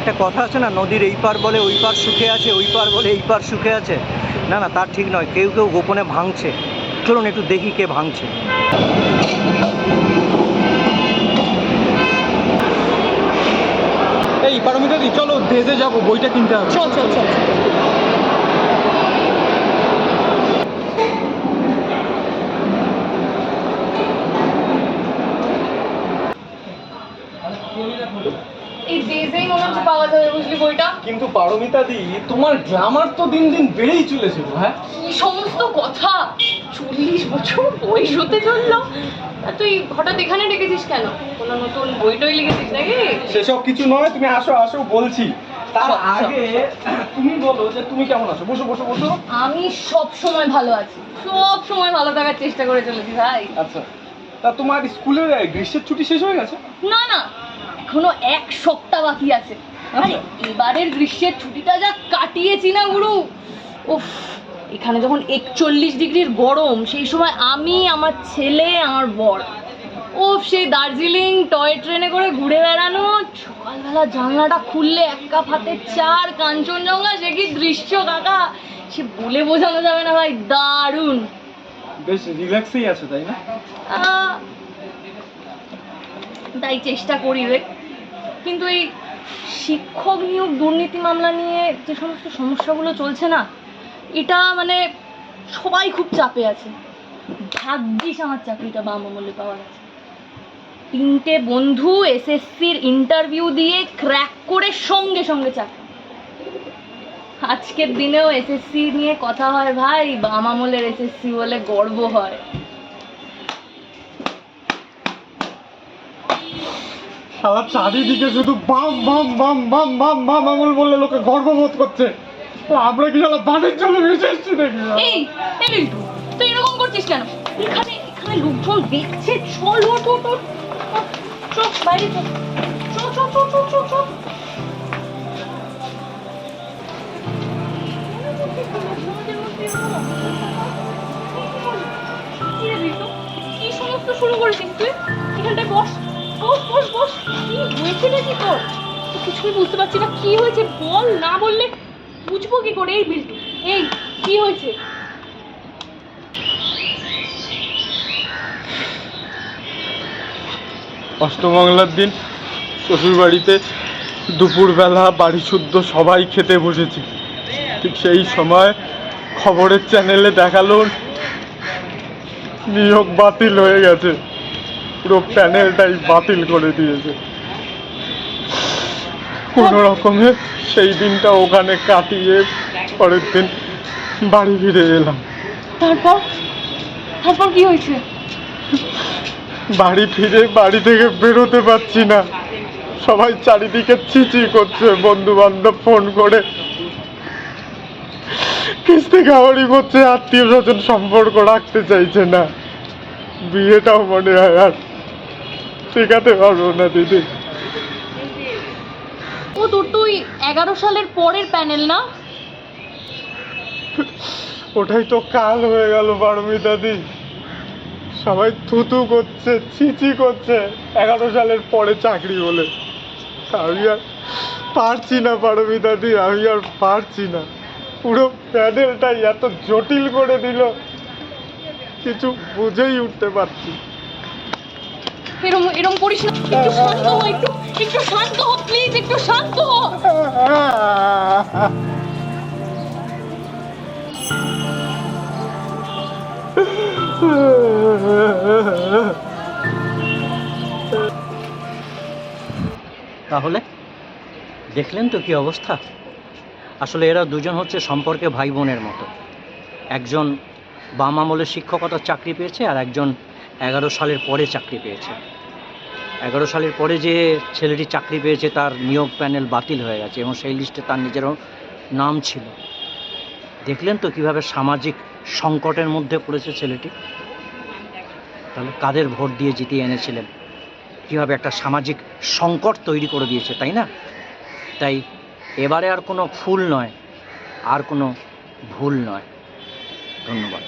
একটা কথা আছে না, নদীর এই পার বলে ওই পার সুখে আছে, ওই পার বলে এই পার সুখে আছে। না না, তার ঠিক নয়, কেউ কেউ গোপনে ভাঙছে। চলুন একটু দেখি কে ভাঙছে। এই পারমিতা দি, চলো ডেজে যাবো, বইটা কিনতে হবে। চল চল চল। এই ডেজেই মনে হচ্ছে পাওয়া যাবে, বুঝলি বইটা? কিন্তু পারমিতা দি, তোমার গ্ল্যামার তো দিন দিন বেড়েই চলেছে। হ্যাঁ, কি সমস্ত কথা! 40 বছর বয়স হতে চললো, আর তুই হঠাৎ এখানে ডেকেছিস কেন? কোনো নতুন বই টই লিখেছিস নাকি? সেসব কিছু নয়, তুমি আসো আসো বলছি। তার আগে তুমি বলো যে তুমি কেমন আছো। বসো বসো বসো। আমি সব সময় ভালো আছি, সব সময় ভালো থাকার চেষ্টা করে চলেছি ভাই। আচ্ছা, তা তোমার স্কুলের গ্রীষ্মের ছুটি শেষ হয়ে গেছে? না না, এখনো 1 সপ্তাহ বাকি আছে। আরে এবারের গ্রীষ্মের ছুটিটা যা কাটিয়েছি না গুরু, উফ! এখানে যখন 41 ডিগ্রির গরম, সেই সময় আমি, আমার ছেলে, আমার বর, উফ, সেই দার্জিলিং টয় ট্রেনে করে ঘুরে বেড়ানো, সকালবেলা জানলাটা খুললে 1 কাপ হাতে চা আর কাঞ্চনজঙ্ঘা, সে কি দৃশ্য কাকা! সে বলে বোঝানো যাবে না ভাই, দারুণ। বেশ রিল্যাক্সেই আছো, তাই না? তাই চেষ্টা করি রে। কিন্তু এই শিক্ষক নিয়োগ দুর্নীতি মামলা নিয়ে যে সমস্ত সমস্যাগুলো চলছে না, এটা মানে সবাই খুব চাপে আছে। ভাগ্যিস আমার চাকরিটা বাম আমলে পাওয়া গেছে। 3টে বন্ধু এসএসসির ইন্টারভিউ দিয়ে ক্র্যাক করে সঙ্গে সঙ্গে চাকরি। আজকের দিনেও এসএসসি নিয়ে কথা হয় ভাই, বাম আমলের এসএসসি বলে গর্ব হয়। সারা চারিদিকে শুধু বাম বাম বাম বাম বাম বাম আমল বললে লোকে গর্ববোধ করছে। আমরা কি সারা বানের জন্য ভেসে এসছি নাকি? এই বিল্টু, তুই এরকম করছিস কেন? এখানে এখানে লোকজন দেখছে। চল ওঠ ওঠ ওঠ, চল বাইরে চল, চল চল চল চল চল চল। কি রে বিল্টু, কি সমস্ত শুরু করেছিস তুই? এখানটায় বস বস বস বস। কি হয়েছে নাকি তোর? তো কিছুই বুঝতে পারছি না, কি হয়েছে বল, না বললে বুঝবো কি করে? এই বিল্টু, এই কি হয়েছে? অষ্টমঙ্গলার দিন শ্বশুর বাড়িতে দুপুরবেলা বাড়ি শুদ্ধ সবাই খেতে বসেছি। ঠিক সেই সময় খবরের চ্যানেলে দেখালো নিয়োগ বাতিল হয়ে গেছে, পুরো প্যানেলটাই বাতিল করে দিয়েছে। কোনো রকমে সেই দিনটা ওখানে কাটিয়ে পরের দিন বাড়ি ফিরে এলাম। তারপর তারপর কি হয়েছে? বাড়ি ফিরে বাড়ি থেকে বেরোতে পারছি না, সবাই চারিদিকে চিচি করছে, বন্ধু বান্ধব ফোন করে কিস্তি খাওয়ারি করছে, আত্মীয় স্বজন সম্পর্ক রাখতে চাইছে না। বিয়েটাও মনে হয় আর শেখাতে পারবো না দিদি। ও তোর তো ওই 11 সালের পরের প্যানেল না? ওটাই তো কাল হয়ে গেল পারমিতা দি। সবাই থুতু করছে, ছিচি করছে 11 সালের পরে চাকরি বলে। আমি আর পারছি না পারমিতা দি, আমি আর পারছি না। পুরো প্যানেলটাই এত জটিল করে দিল, কিছু বুঝেই উঠতে পারছি। এরম এরম করিস না, একটু শান্ত হ, একটু একটু শান্ত হ প্লিজ, একটু শান্ত হ। তাহলে দেখলেন তো কি অবস্থা। আসলে এরা দুজন হচ্ছে সম্পর্কে ভাই বোনের মতো। একজন বাম আমলের শিক্ষকতার চাকরি পেয়েছে, আর একজন 11 সালের পরে চাকরি পেয়েছে। 11 সালের পরে যে ছেলেটি চাকরি পেয়েছে তার নিয়োগ প্যানেল বাতিল হয়ে গেছে, এবং সেই লিস্টে তার নিজেরও নাম ছিল। দেখলেন তো কিভাবে সামাজিক সংকটের মধ্যে পড়েছে ছেলেটি। তাহলে কাদের ভোট দিয়ে জিতিয়ে এনেছিলেন, কীভাবে একটা সামাজিক সংকট তৈরি করে দিয়েছে, তাই না? তাই এবারে আর কোনো ফুল নয়, আর কোনো ভুল নয়। ধন্যবাদ।